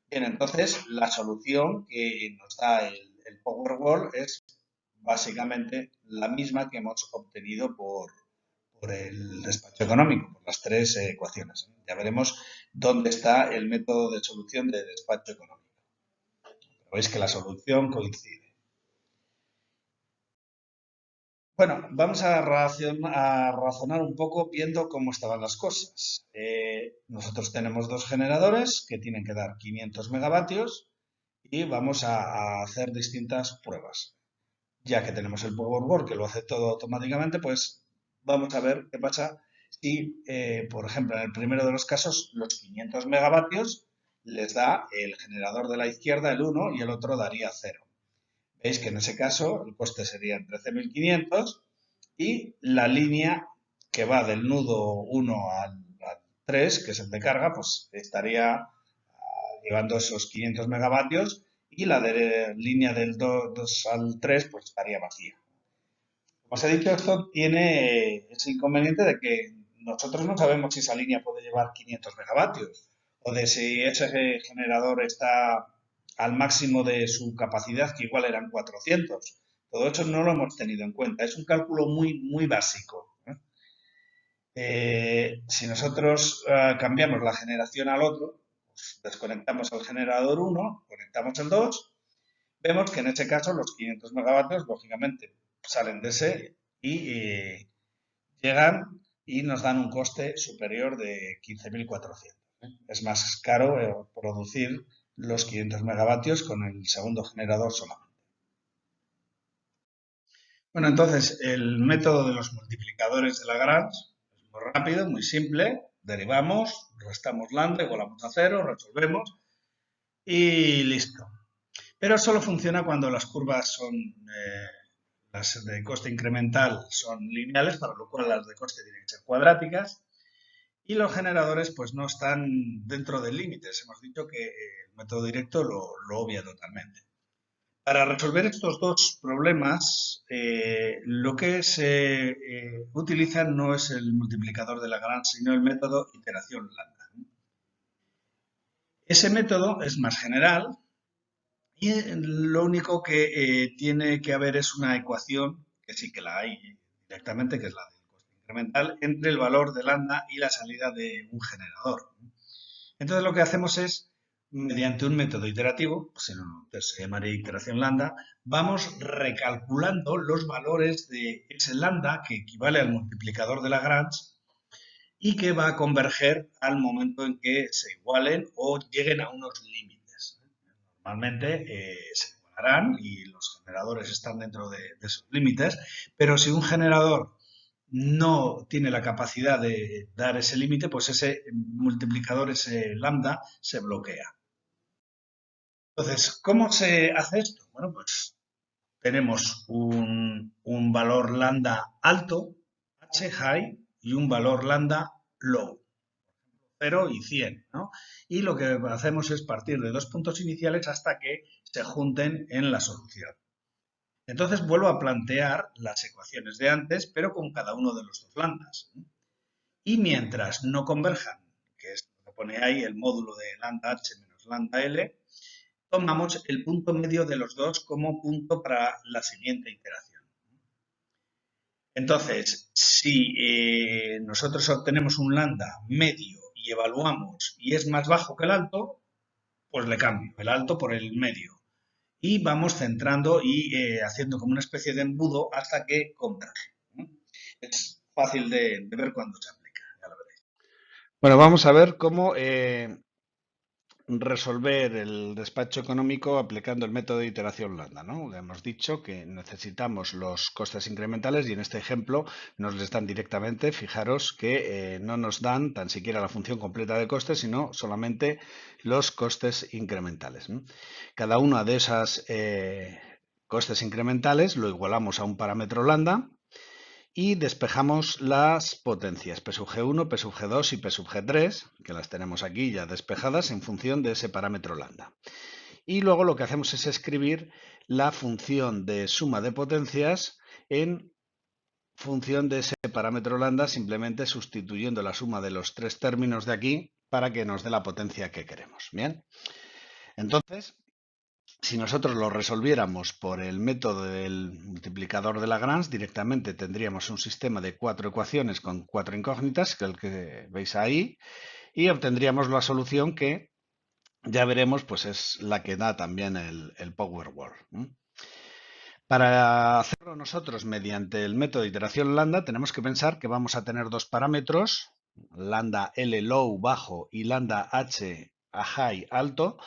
Bien, entonces la solución que nos da el Powerwall es básicamente la misma que hemos obtenido por el despacho económico, por las 3 ecuaciones. Ya veremos dónde está el método de solución de despacho económico. Pero veis que la solución coincide. Bueno, vamos a razonar un poco viendo cómo estaban las cosas. Nosotros tenemos 2 generadores que tienen que dar 500 megavatios y vamos a hacer distintas pruebas. Ya que tenemos el Powerwall que lo hace todo automáticamente, pues vamos a ver qué pasa si, por ejemplo, en el primero de los casos, los 500 megavatios les da el generador de la izquierda, el 1, y el otro daría 0. Veis que en ese caso el coste sería 13.500 y la línea que va del nudo 1 al 3, que es el de carga, pues estaría llevando esos 500 megavatios y la línea del 2 al 3 pues estaría vacía. Como os he dicho, esto tiene ese inconveniente de que nosotros no sabemos si esa línea puede llevar 500 megavatios o de si ese generador está al máximo de su capacidad, que igual eran 400. Todo eso no lo hemos tenido en cuenta. Es un cálculo muy básico. Si nosotros cambiamos la generación al otro, pues desconectamos el generador 1, conectamos el 2, vemos que en este caso los 500 megavatios, lógicamente, salen de ese y llegan y nos dan un coste superior de 15.400. Es más caro producir los 500 megavatios con el segundo generador solamente. Bueno, entonces el método de los multiplicadores de Lagrange es muy rápido, muy simple. Derivamos, restamos lambda, igualamos a 0, resolvemos y listo. Pero solo funciona cuando las curvas son, las de coste incremental son lineales, para lo cual las de coste tienen que ser cuadráticas. Y los generadores pues no están dentro de límites. Hemos dicho que el método directo lo obvia totalmente. Para resolver estos dos problemas, lo que se utiliza no es el multiplicador de Lagrange, sino el método iteración lambda. Ese método es más general y lo único que tiene que haber es una ecuación, que sí que la hay directamente, que es la del coste incremental, entre el valor de lambda y la salida de un generador. Entonces lo que hacemos es, mediante un método iterativo, pues se llamaría iteración lambda, vamos recalculando los valores de ese lambda que equivale al multiplicador de Lagrange y que va a converger al momento en que se igualen o lleguen a unos límites. Normalmente se igualarán y los generadores están dentro de esos límites, pero si un generador no tiene la capacidad de dar ese límite, pues ese multiplicador, ese lambda, se bloquea. Entonces, ¿cómo se hace esto? Bueno, pues tenemos un valor lambda alto, h high, y un valor lambda low, 0 y 100, ¿no? Y lo que hacemos es partir de dos puntos iniciales hasta que se junten en la solución. Entonces vuelvo a plantear las ecuaciones de antes, pero con cada uno de los dos lambdas. Y mientras no converjan, que es lo que pone ahí el módulo de lambda h menos lambda l, tomamos el punto medio de los dos como punto para la siguiente iteración. Entonces, si nosotros obtenemos un lambda medio y evaluamos y es más bajo que el alto, pues le cambio el alto por el medio. Y vamos centrando y haciendo como una especie de embudo hasta que converge. Es fácil de ver cuando se aplica, ya lo veréis. Bueno, vamos a ver cómo resolver el despacho económico aplicando el método de iteración lambda, ¿no? Hemos dicho que necesitamos los costes incrementales y en este ejemplo nos les dan directamente. Fijaros que no nos dan tan siquiera la función completa de costes, sino solamente los costes incrementales, ¿no? Cada una de esas costes incrementales lo igualamos a un parámetro lambda y despejamos las potencias P sub G1, P sub G2 y P sub G3, que las tenemos aquí ya despejadas en función de ese parámetro lambda. Y luego lo que hacemos es escribir la función de suma de potencias en función de ese parámetro lambda, simplemente sustituyendo la suma de los tres términos de aquí para que nos dé la potencia que queremos. Bien, entonces, si nosotros lo resolviéramos por el método del multiplicador de Lagrange, directamente tendríamos un sistema de 4 ecuaciones con 4 incógnitas, que es el que veis ahí, y obtendríamos la solución que ya veremos, pues es la que da también el Powerwall. Para hacerlo nosotros mediante el método de iteración lambda, tenemos que pensar que vamos a tener dos parámetros, lambda L low bajo y lambda H a high alto,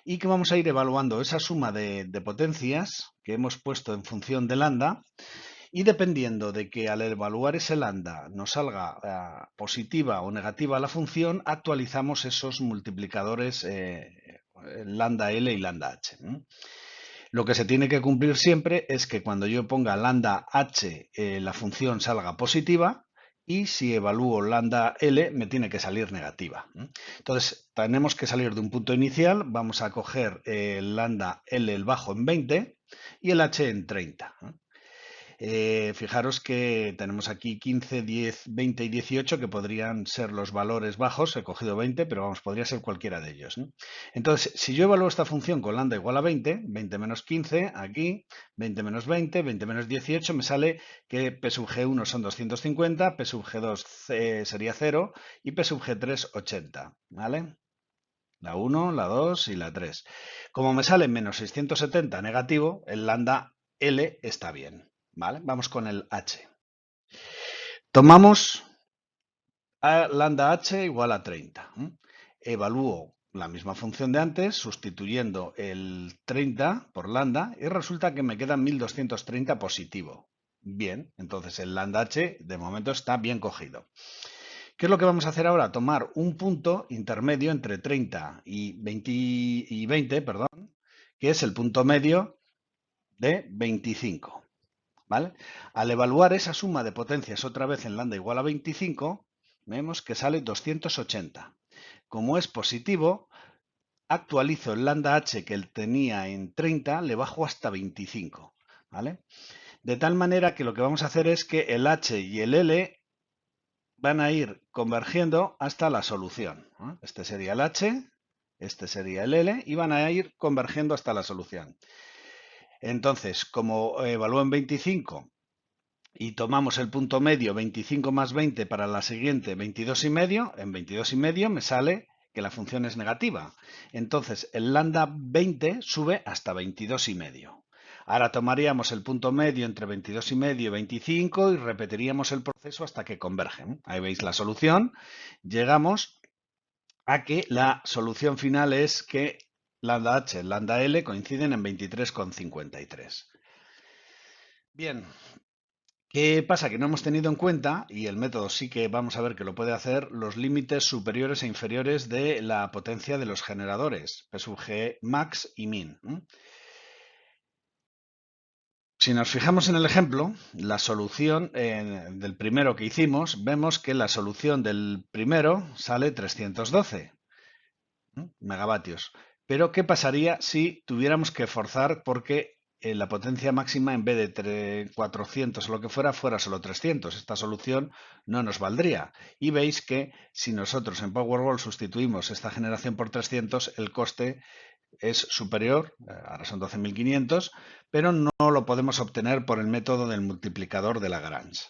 y que vamos a ir evaluando esa suma de potencias que hemos puesto en función de lambda, y dependiendo de que al evaluar ese lambda nos salga positiva o negativa la función, actualizamos esos multiplicadores lambda L y lambda H. Lo que se tiene que cumplir siempre es que cuando yo ponga lambda H la función salga positiva, y si evalúo lambda L me tiene que salir negativa. Entonces tenemos que salir de un punto inicial, vamos a coger el lambda L el bajo en 20 y el H en 30. Fijaros que tenemos aquí 15, 10, 20 y 18 que podrían ser los valores bajos. He cogido 20, pero vamos, podría ser cualquiera de ellos, ¿no? Entonces, si yo evalúo esta función con lambda igual a 20, 20 menos 15, aquí, 20 menos 20, 20 menos 18, me sale que P sub G1 son 250, P sub G2 sería 0 y P sub G3 80, ¿vale? La 1, la 2 y la 3. Como me sale menos 670 negativo, el lambda L está bien, ¿vale? Vamos con el H. Tomamos a lambda H igual a 30. Evalúo la misma función de antes, sustituyendo el 30 por lambda, y resulta que me queda 1230 positivo. Bien, entonces el lambda H de momento está bien cogido. ¿Qué es lo que vamos a hacer ahora? Tomar un punto intermedio entre 30 y 20, perdón, que es el punto medio de 25. ¿Vale? Al evaluar esa suma de potencias otra vez en lambda igual a 25, vemos que sale 280. Como es positivo, actualizo el lambda h que él tenía en 30, le bajo hasta 25. ¿Vale? De tal manera que lo que vamos a hacer es que el h y el l van a ir convergiendo hasta la solución. Este sería el h, este sería el l, y van a ir convergiendo hasta la solución. Entonces, como evalúo en 25 y tomamos el punto medio 25 más 20 para la siguiente 22,5, en 22,5 me sale que la función es negativa. Entonces, el lambda 20 sube hasta 22,5. Ahora tomaríamos el punto medio entre 22,5 y 25 y repetiríamos el proceso hasta que convergen. Ahí veis la solución. Llegamos a que la solución final es que lambda h y lambda l coinciden en 23,53. Bien, ¿qué pasa? Que no hemos tenido en cuenta, y el método sí que vamos a ver que lo puede hacer, los límites superiores e inferiores de la potencia de los generadores, P sub G max y min. Si nos fijamos en el ejemplo, la solución del primero que hicimos, vemos que la solución del primero sale 312 megavatios. Pero, ¿qué pasaría si tuviéramos que forzar porque la potencia máxima en vez de 400 o lo que fuera solo 300? Esta solución no nos valdría. Y veis que si nosotros en Powerwall sustituimos esta generación por 300, el coste es superior, ahora son 12.500, pero no lo podemos obtener por el método del multiplicador de Lagrange.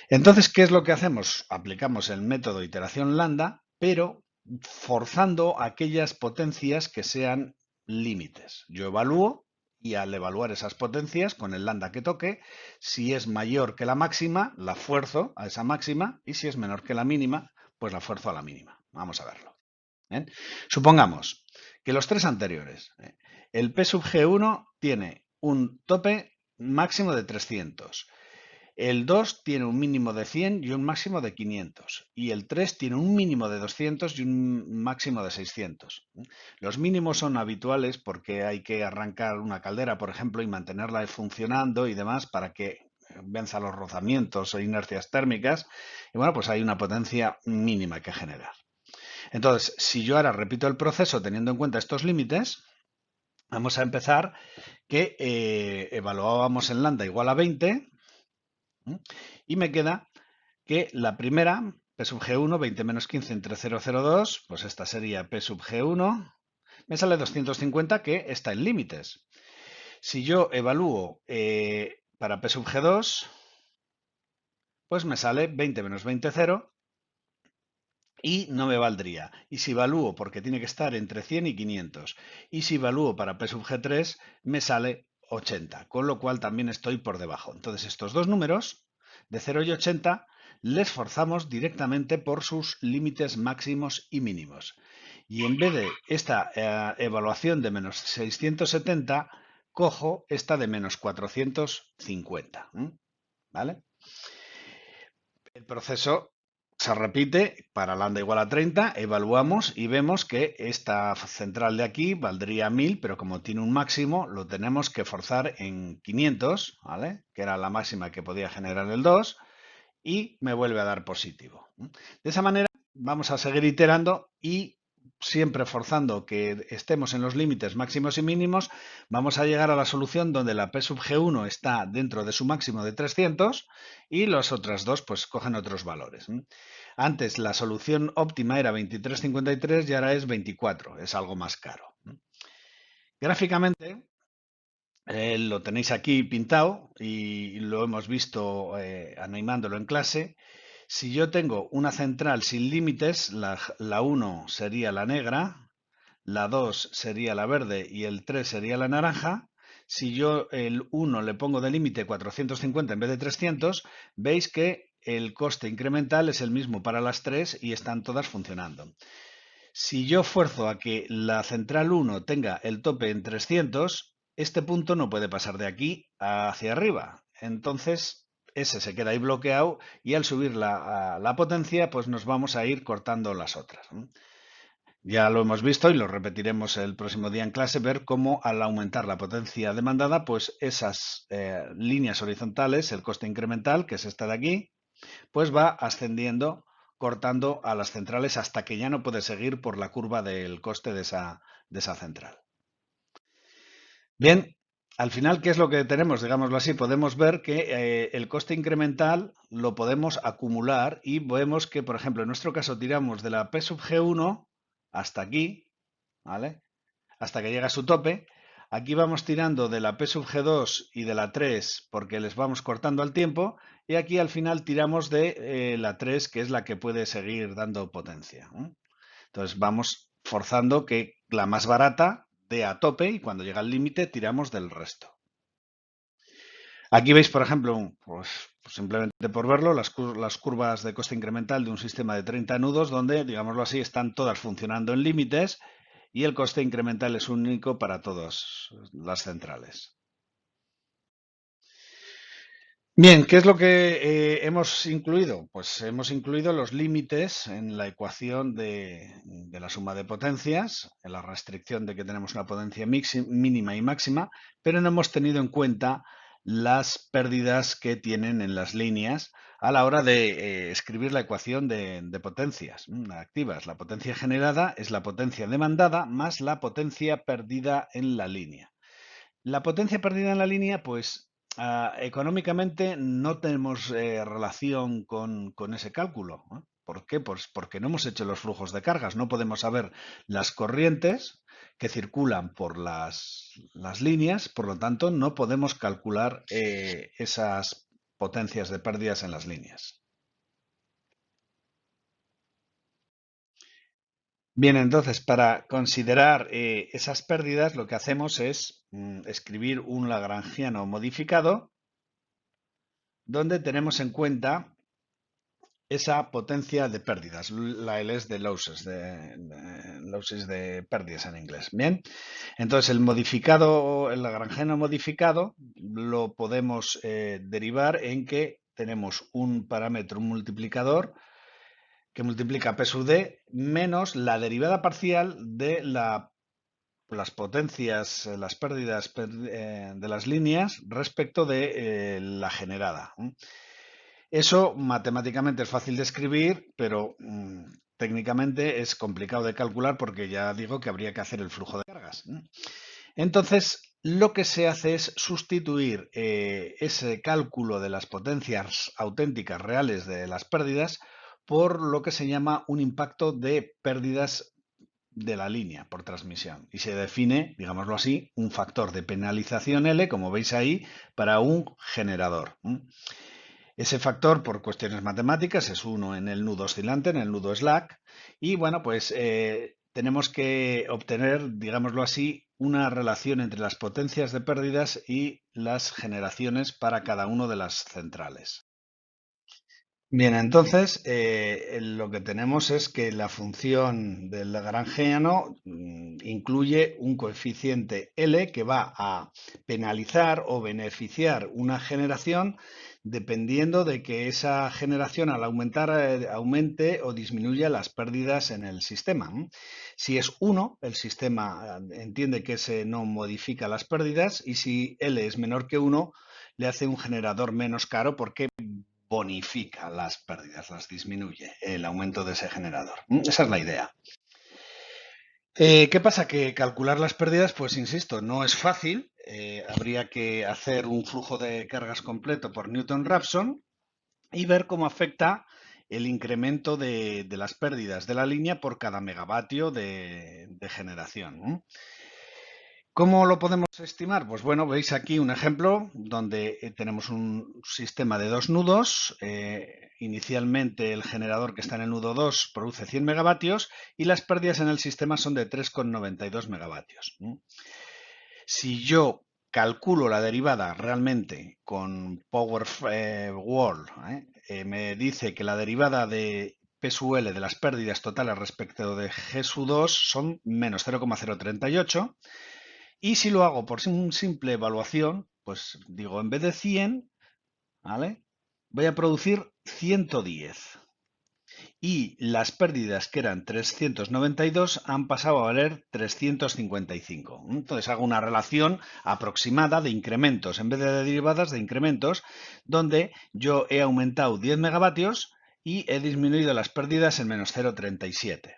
Entonces, ¿qué es lo que hacemos? Aplicamos el método iteración lambda, pero forzando aquellas potencias que sean límites. Yo evalúo y al evaluar esas potencias con el lambda que toque, si es mayor que la máxima, la fuerzo a esa máxima, y si es menor que la mínima, pues la fuerzo a la mínima. Vamos a verlo. Supongamos que los tres anteriores, el P sub G1 tiene un tope máximo de 300. El 2 tiene un mínimo de 100 y un máximo de 500. Y el 3 tiene un mínimo de 200 y un máximo de 600. Los mínimos son habituales porque hay que arrancar una caldera, por ejemplo, y mantenerla funcionando y demás para que venza los rozamientos o inercias térmicas. Y bueno, pues hay una potencia mínima que generar. Entonces, si yo ahora repito el proceso teniendo en cuenta estos límites, vamos a empezar que evaluábamos en lambda igual a 20. Y me queda que la primera, P sub G1, 20 menos 15 entre 0,02, pues esta sería P sub G1, me sale 250 que está en límites. Si yo evalúo para P sub G2, pues me sale 20 menos 20, 0, y no me valdría. Y si evalúo, porque tiene que estar entre 100 y 500, y si evalúo para P sub G3, me sale 80, con lo cual también estoy por debajo. Entonces estos dos números, de 0 y 80, les forzamos directamente por sus límites máximos y mínimos. Y en vez de esta evaluación de menos 670, cojo esta de menos 450. ¿Vale? El proceso se repite para lambda igual a 30, evaluamos y vemos que esta central de aquí valdría 1000, pero como tiene un máximo, lo tenemos que forzar en 500, ¿vale? Que era la máxima que podía generar el 2, y me vuelve a dar positivo. De esa manera vamos a seguir iterando y siempre forzando que estemos en los límites máximos y mínimos, vamos a llegar a la solución donde la P sub G1 está dentro de su máximo de 300 y las otras dos pues cogen otros valores. Antes la solución óptima era 23,53 y ahora es 24, es algo más caro. Gráficamente lo tenéis aquí pintado y lo hemos visto animándolo en clase. Si yo tengo una central sin límites, la 1 sería la negra, la 2 sería la verde y el 3 sería la naranja. Si yo el 1 le pongo de límite 450 en vez de 300, veis que el coste incremental es el mismo para las tres y están todas funcionando. Si yo fuerzo a que la central 1 tenga el tope en 300, este punto no puede pasar de aquí hacia arriba. Entonces, ese se queda ahí bloqueado y al subir la potencia, pues nos vamos a ir cortando las otras. Ya lo hemos visto y lo repetiremos el próximo día en clase, ver cómo al aumentar la potencia demandada, pues esas líneas horizontales, el coste incremental, que es esta de aquí, pues va ascendiendo, cortando a las centrales hasta que ya no puede seguir por la curva del coste de esa central. Bien, al final, ¿qué es lo que tenemos? Digámoslo así, podemos ver que el coste incremental lo podemos acumular y vemos que, por ejemplo, en nuestro caso tiramos de la P sub G1 hasta aquí, ¿vale? Hasta que llega a su tope. Aquí vamos tirando de la P sub G2 y de la 3 porque les vamos cortando al tiempo y aquí al final tiramos de la 3 que es la que puede seguir dando potencia. Entonces vamos forzando que la más barata dé a tope y cuando llega al límite tiramos del resto. Aquí veis, por ejemplo, pues simplemente por verlo, las curvas de coste incremental de un sistema de 30 nudos donde, digámoslo así, están todas funcionando en límites y el coste incremental es único para todas las centrales. Bien, ¿qué es lo que hemos incluido? Pues hemos incluido los límites en la ecuación de la suma de potencias, en la restricción de que tenemos una potencia mínima y máxima, pero no hemos tenido en cuenta las pérdidas que tienen en las líneas a la hora de escribir la ecuación de potencias activas. La potencia generada es la potencia demandada más la potencia perdida en la línea. La potencia perdida en la línea, pues económicamente no tenemos relación con ese cálculo. ¿Por qué? Pues porque no hemos hecho los flujos de cargas, no podemos saber las corrientes que circulan por las líneas, por lo tanto no podemos calcular esas potencias de pérdidas en las líneas. Bien, entonces, para considerar esas pérdidas, lo que hacemos es escribir un lagrangiano modificado donde tenemos en cuenta esa potencia de pérdidas, la LS de losses, losses de pérdidas en inglés. Bien, entonces el lagrangiano modificado, lo podemos derivar en que tenemos un parámetro, un multiplicador, que multiplica P sub D menos la derivada parcial de las potencias, las pérdidas de las líneas respecto de la generada. Eso matemáticamente es fácil de escribir, pero técnicamente es complicado de calcular porque ya digo que habría que hacer el flujo de cargas. Entonces, lo que se hace es sustituir ese cálculo de las potencias auténticas reales de las pérdidas por lo que se llama un impacto de pérdidas de la línea por transmisión y se define, digámoslo así, un factor de penalización L, como veis ahí, para un generador. Ese factor, por cuestiones matemáticas, es 1 en el nudo oscilante, en el nudo slack, y bueno, pues tenemos que obtener, digámoslo así, una relación entre las potencias de pérdidas y las generaciones para cada una de las centrales. Bien, entonces lo que tenemos es que la función del lagrangiano incluye un coeficiente L que va a penalizar o beneficiar una generación dependiendo de que esa generación al aumentar aumente o disminuya las pérdidas en el sistema. Si es 1, el sistema entiende que ese no modifica las pérdidas y si L es menor que 1, le hace un generador menos caro porque bonifica las pérdidas, las disminuye el aumento de ese generador. Esa es la idea. ¿Qué pasa? Que calcular las pérdidas, pues insisto, no es fácil. Habría que hacer un flujo de cargas completo por Newton-Raphson y ver cómo afecta el incremento de las pérdidas de la línea por cada megavatio de generación, ¿no? ¿Cómo lo podemos estimar? Pues bueno, veis aquí un ejemplo donde tenemos un sistema de dos nudos. Inicialmente el generador que está en el nudo 2 produce 100 megavatios y las pérdidas en el sistema son de 3,92 megavatios. Si yo calculo la derivada realmente con Powerwall, me dice que la derivada de P sub L de las pérdidas totales respecto de G sub 2 son menos 0,038. Y si lo hago por una simple evaluación, pues digo, en vez de 100, ¿vale? Voy a producir 110. Y las pérdidas que eran 392 han pasado a valer 355. Entonces hago una relación aproximada de incrementos, en vez de derivadas, de incrementos, donde yo he aumentado 10 megavatios y he disminuido las pérdidas en menos 0,37.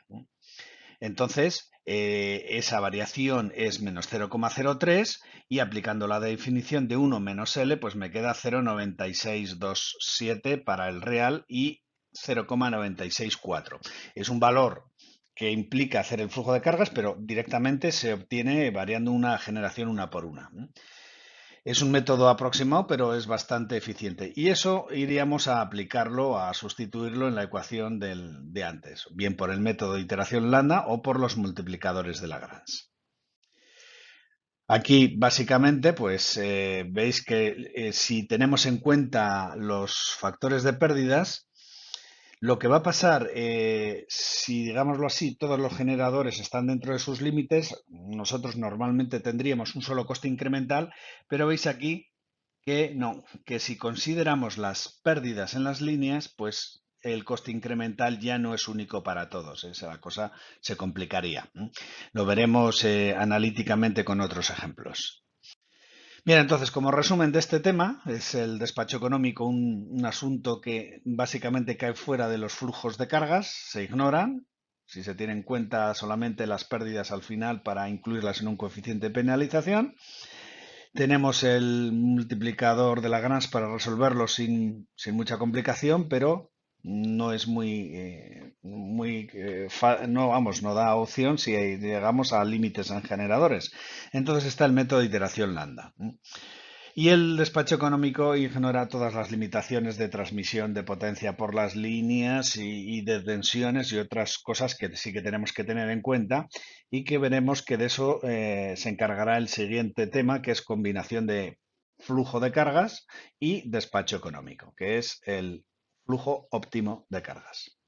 Entonces, esa variación es menos 0,03 y aplicando la definición de 1 menos L, pues me queda 0,9627 para el real y 0,964. Es un valor que implica hacer el flujo de cargas, pero directamente se obtiene variando una generación una por una. Es un método aproximado, pero es bastante eficiente. Y eso iríamos a aplicarlo, a sustituirlo en la ecuación de antes, bien por el método de iteración lambda o por los multiplicadores de Lagrange. Aquí, básicamente, pues veis que si tenemos en cuenta los factores de pérdidas, lo que va a pasar, si digámoslo así, todos los generadores están dentro de sus límites, nosotros normalmente tendríamos un solo coste incremental, pero veis aquí que no, que si consideramos las pérdidas en las líneas, pues el coste incremental ya no es único para todos. Esa cosa se complicaría. Lo veremos analíticamente con otros ejemplos. Bien, entonces, como resumen de este tema, es el despacho económico un asunto que básicamente cae fuera de los flujos de cargas, se ignoran, si se tienen en cuenta solamente las pérdidas al final para incluirlas en un coeficiente de penalización. Tenemos el multiplicador de Lagrange para resolverlo sin mucha complicación, pero no es no, vamos, no da opción si llegamos a límites en generadores. Entonces está el método de iteración lambda. Y el despacho económico ignora todas las limitaciones de transmisión de potencia por las líneas y de tensiones y otras cosas que sí que tenemos que tener en cuenta y que veremos que de eso se encargará el siguiente tema, que es combinación de flujo de cargas y despacho económico, que es el flujo óptimo de cargas.